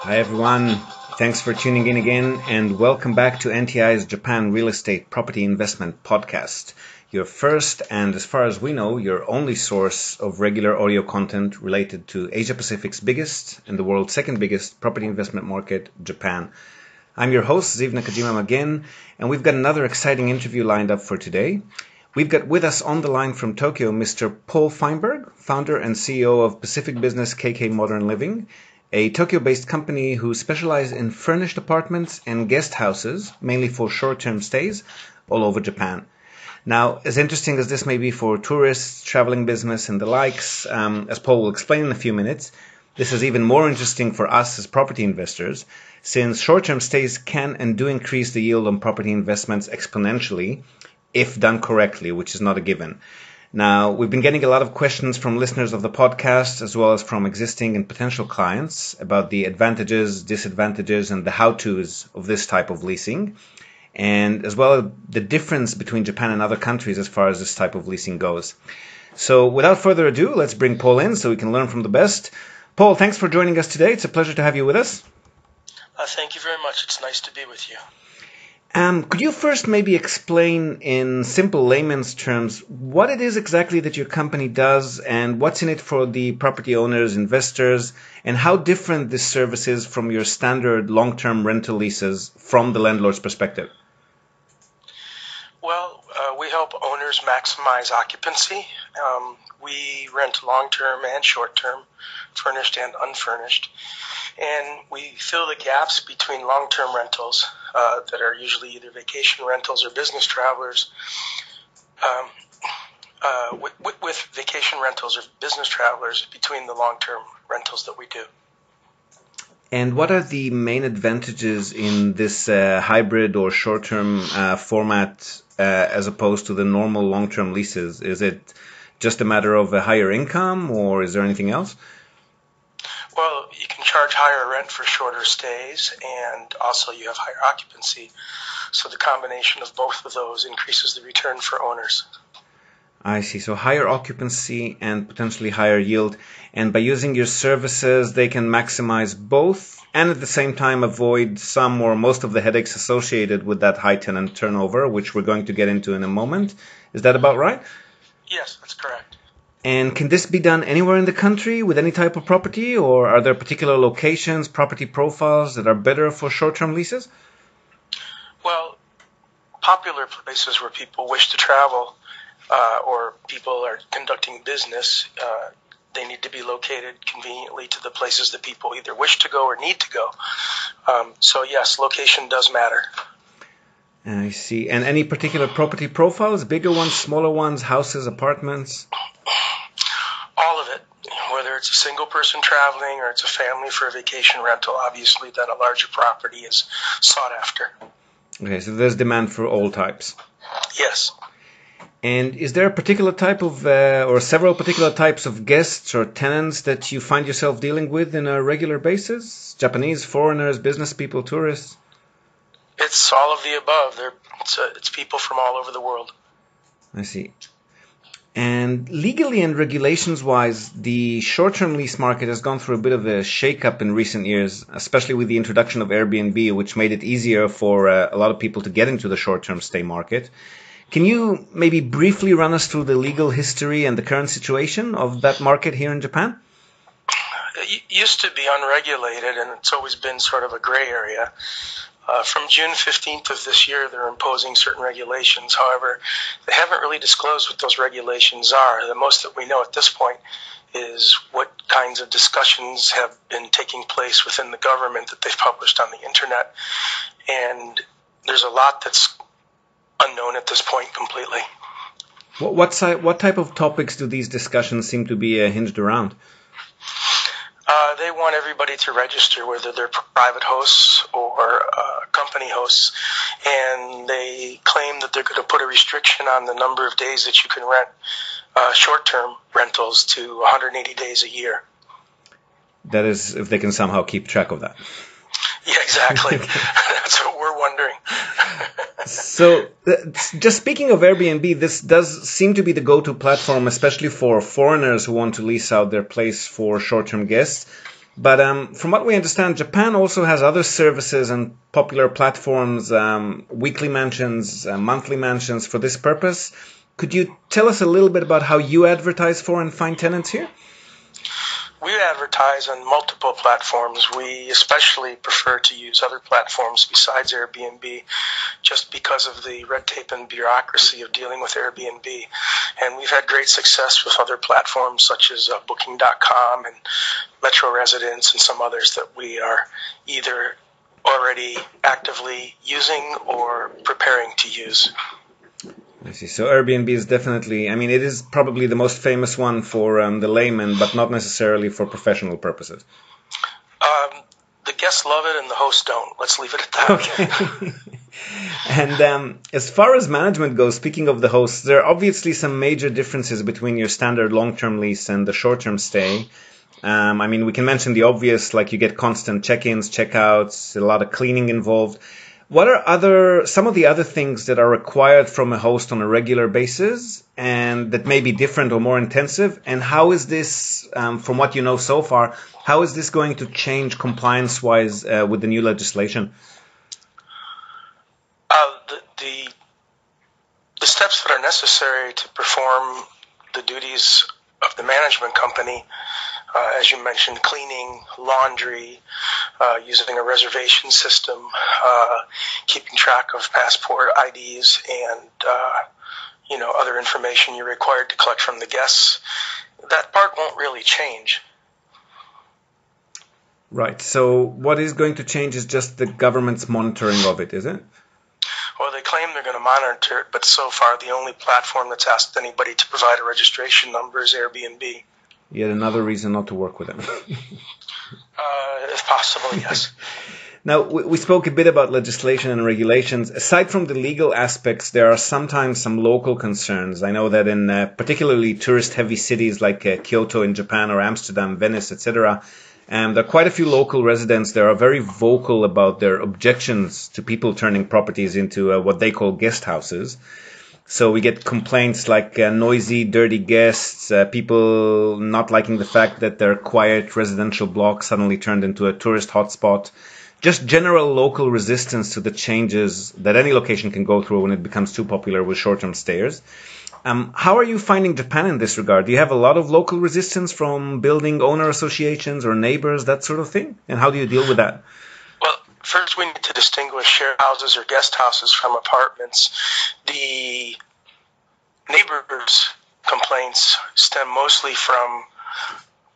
Hi everyone, thanks for tuning in again and welcome back to NTI's Japan Real Estate Property Investment Podcast, your first and, as far as we know, your only source of regular audio content related to Asia Pacific's biggest and the world's second biggest property investment market, Japan. I'm your host, Ziv Nakajima again, and we've got another exciting interview lined up for today. We've got with us on the line from Tokyo Mr. Paul Feinberg, founder and CEO of Pacific Business KK Modern Living, a Tokyo-based company who specializes in furnished apartments and guest houses, mainly for short-term stays, all over Japan. Now, as interesting as this may be for tourists, traveling business, and the likes, as Paul will explain in a few minutes, this is even more interesting for us as property investors, since short-term stays can and do increase the yield on property investments exponentially, if done correctly, which is not a given. Now, we've been getting a lot of questions from listeners of the podcast, as well as from existing and potential clients about the advantages, disadvantages, and the how-tos of this type of leasing, and as well as the difference between Japan and other countries as far as this type of leasing goes. So without further ado, let's bring Paul in so we can learn from the best. Paul, thanks for joining us today. It's a pleasure to have you with us. Thank you very much. It's nice to be with you. Could you first maybe explain in simple layman's terms what it is exactly that your company does and what's in it for the property owners, investors, and how different this service is from your standard long-term rental leases from the landlord's perspective? Well, we help owners maximize occupancy. We rent long-term and short-term, furnished and unfurnished. And we fill the gaps between long-term rentals that are usually either vacation rentals or business travelers, with vacation rentals or business travelers between the long-term rentals that we do. And what are the main advantages in this hybrid or short-term format as opposed to the normal long-term leases? Is it just a matter of a higher income, or is there anything else? Well, you can charge higher rent for shorter stays, and also you have higher occupancy. So the combination of both of those increases the return for owners. I see. So higher occupancy and potentially higher yield. And by using your services, they can maximize both and at the same time avoid some or most of the headaches associated with that high tenant turnover, which we're going to get into in a moment. Is that about right? Yes, that's correct. And can this be done anywhere in the country with any type of property, or are there particular locations, property profiles that are better for short-term leases? Well, popular places where people wish to travel or people are conducting business, they need to be located conveniently to the places that people either wish to go or need to go. So yes, location does matter. I see. And any particular property profiles, bigger ones, smaller ones, houses, apartments? All of it, whether it's a single person traveling or it's a family for a vacation rental, obviously then a larger property is sought after. Okay, so there's demand for all types. Yes. And is there a particular type of, or several particular types of guests or tenants that you find yourself dealing with in a regular basis? Japanese, foreigners, business people, tourists? It's all of the above. It's people from all over the world. I see. And legally and regulations-wise, the short-term lease market has gone through a bit of a shake-up in recent years, especially with the introduction of AirBnb, which made it easier for a lot of people to get into the short-term stay market. Can you maybe briefly run us through the legal history and the current situation of that market here in Japan? It used to be unregulated, and it's always been sort of a gray area. From June 15th of this year, they're imposing certain regulations. However, they haven't really disclosed what those regulations are. The most that we know at this point is what kinds of discussions have been taking place within the government that they've published on the internet. And there's a lot that's unknown at this point completely. What type of topics do these discussions seem to be hinged around? They want everybody to register, whether they're private hosts or company hosts, and they claim that they're going to put a restriction on the number of days that you can rent short-term rentals to 180 days a year. That is, if they can somehow keep track of that. Yeah, exactly. That's what we're wondering. So, just speaking of Airbnb, this does seem to be the go-to platform, especially for foreigners who want to lease out their place for short-term guests. But from what we understand, Japan also has other services and popular platforms, weekly mansions, monthly mansions for this purpose. Could you tell us a little bit about how you advertise for and find tenants here? We advertise on multiple platforms. We especially prefer to use other platforms besides Airbnb just because of the red tape and bureaucracy of dealing with Airbnb. And we've had great success with other platforms such as Booking.com and Metro Residence and some others that we are either already actively using or preparing to use. I see. So Airbnb is definitely, I mean, it is probably the most famous one for the layman, but not necessarily for professional purposes. The guests love it and the hosts don't. Let's leave it at that. Okay. And as far as management goes, speaking of the hosts, there are obviously some major differences between your standard long-term lease and the short-term stay. I mean, we can mention the obvious, like you get constant check-ins, check-outs, a lot of cleaning involved. What are some of the other things that are required from a host on a regular basis and that may be different or more intensive? And how is this, from what you know so far, how is this going to change compliance-wise with the new legislation? The steps that are necessary to perform the duties of the management company, as you mentioned, cleaning, laundry, using a reservation system, keeping track of passport IDs, and other information you're required to collect from the guests. That part won't really change. Right. So what is going to change is just the government's monitoring of it, is it? Well, they claim they're going to monitor it, but so far the only platform that's asked anybody to provide a registration number is Airbnb. Yet another reason not to work with them. If possible, yes. Now, we spoke a bit about legislation and regulations. Aside from the legal aspects, there are sometimes some local concerns. I know that in particularly tourist-heavy cities like Kyoto in Japan or Amsterdam, Venice, etc., there are quite a few local residents that are very vocal about their objections to people turning properties into what they call guest houses. So we get complaints like noisy, dirty guests, people not liking the fact that their quiet residential block suddenly turned into a tourist hotspot. Just general local resistance to the changes that any location can go through when it becomes too popular with short-term stayers. How are you finding Japan in this regard? Do you have a lot of local resistance from building owner associations or neighbors, that sort of thing? And how do you deal with that? Well, first we need to distinguish share houses or guest houses from apartments. The neighbors' complaints stem mostly from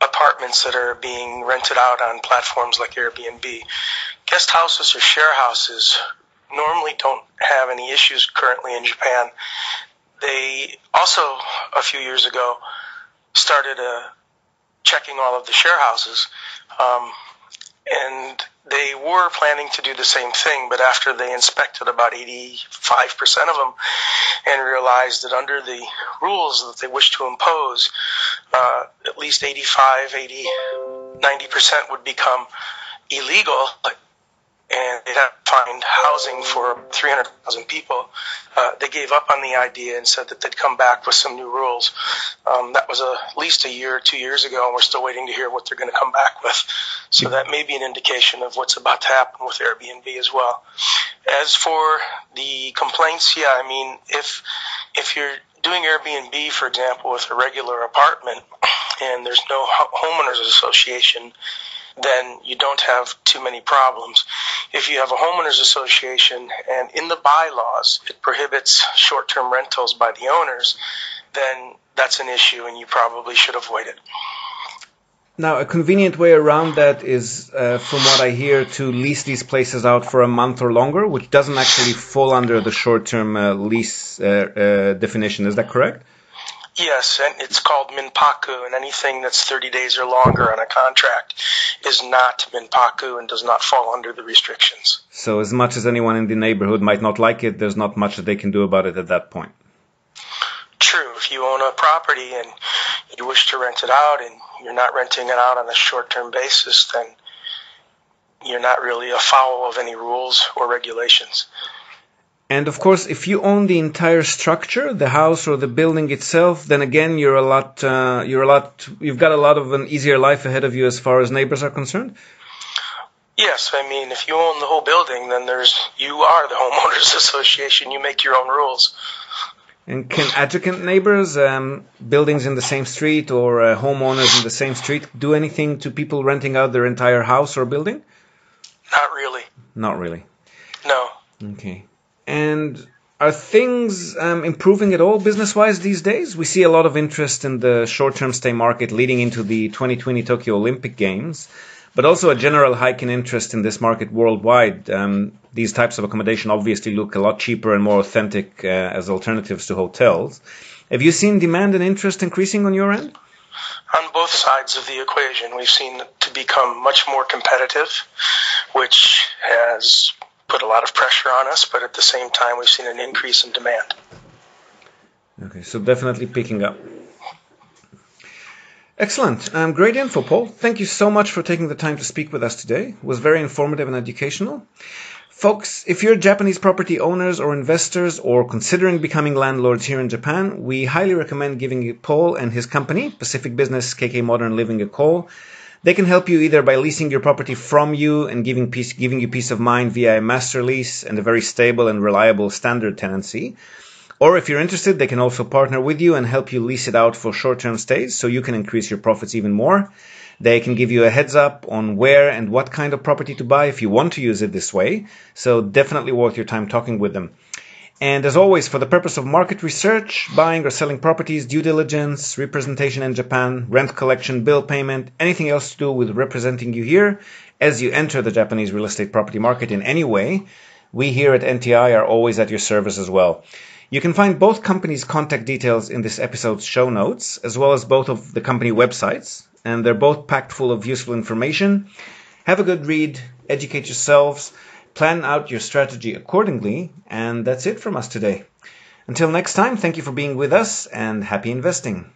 apartments that are being rented out on platforms like Airbnb. Guest houses or share houses normally don't have any issues currently in Japan. They also, a few years ago, started checking all of the share houses, and they were planning to do the same thing, but after they inspected about 85% of them and realized that under the rules that they wish to impose, at least 85, 80, 90% would become illegal, and they'd have to find housing for 300,000 people. They gave up on the idea and said that they'd come back with some new rules. That was at least a year or 2 years ago, and we're still waiting to hear what they're going to come back with. So that may be an indication of what's about to happen with Airbnb as well. As for the complaints, yeah, I mean, if you're doing Airbnb, for example, with a regular apartment and there's no homeowners association, then you don't have too many problems. If you have a homeowners association and in the bylaws it prohibits short-term rentals by the owners, then that's an issue and you probably should avoid it. Now, a convenient way around that is, from what I hear, to lease these places out for a month or longer, which doesn't actually fall under the short-term lease definition. Is that correct? Yes, and it's called minpaku, and anything that's 30 days or longer on a contract is not minpaku and does not fall under the restrictions. So as much as anyone in the neighborhood might not like it, there's not much that they can do about it at that point. True. If you own a property and you wish to rent it out and you're not renting it out on a short-term basis, then you're not really afoul of any rules or regulations. And of course, if you own the entire structure, the house or the building itself, then again, you've got a lot of an easier life ahead of you as far as neighbors are concerned. Yes, I mean, if you own the whole building, then you are the homeowners association. You make your own rules. And can adjacent neighbors, buildings in the same street or homeowners in the same street, do anything to people renting out their entire house or building? Not really. Not really. No. Okay. And are things improving at all business-wise these days? We see a lot of interest in the short-term stay market leading into the 2020 Tokyo Olympic Games, but also a general hike in interest in this market worldwide. These types of accommodation obviously look a lot cheaper and more authentic as alternatives to hotels. Have you seen demand and interest increasing on your end? On both sides of the equation, we've seen it to become much more competitive, which has put a lot of pressure on us, but at the same time, we've seen an increase in demand. Okay, so definitely picking up. Excellent. Great info, Paul. Thank you so much for taking the time to speak with us today. It was very informative and educational. Folks, if you're Japanese property owners or investors or considering becoming landlords here in Japan, we highly recommend giving Paul and his company, Pacific Business KK Modern Living, a call. They can help you either by leasing your property from you and giving you peace of mind via a master lease and a very stable and reliable standard tenancy. Or if you're interested, they can also partner with you and help you lease it out for short-term stays so you can increase your profits even more. They can give you a heads up on where and what kind of property to buy if you want to use it this way. So definitely worth your time talking with them. And as always, for the purpose of market research, buying or selling properties, due diligence, representation in Japan, rent collection, bill payment, anything else to do with representing you here as you enter the Japanese real estate property market in any way, we here at NTI are always at your service as well. You can find both companies' contact details in this episode's show notes, as well as both of the company websites, and they're both packed full of useful information. Have a good read, educate yourselves, plan out your strategy accordingly, and that's it from us today. Until next time, thank you for being with us, and happy investing.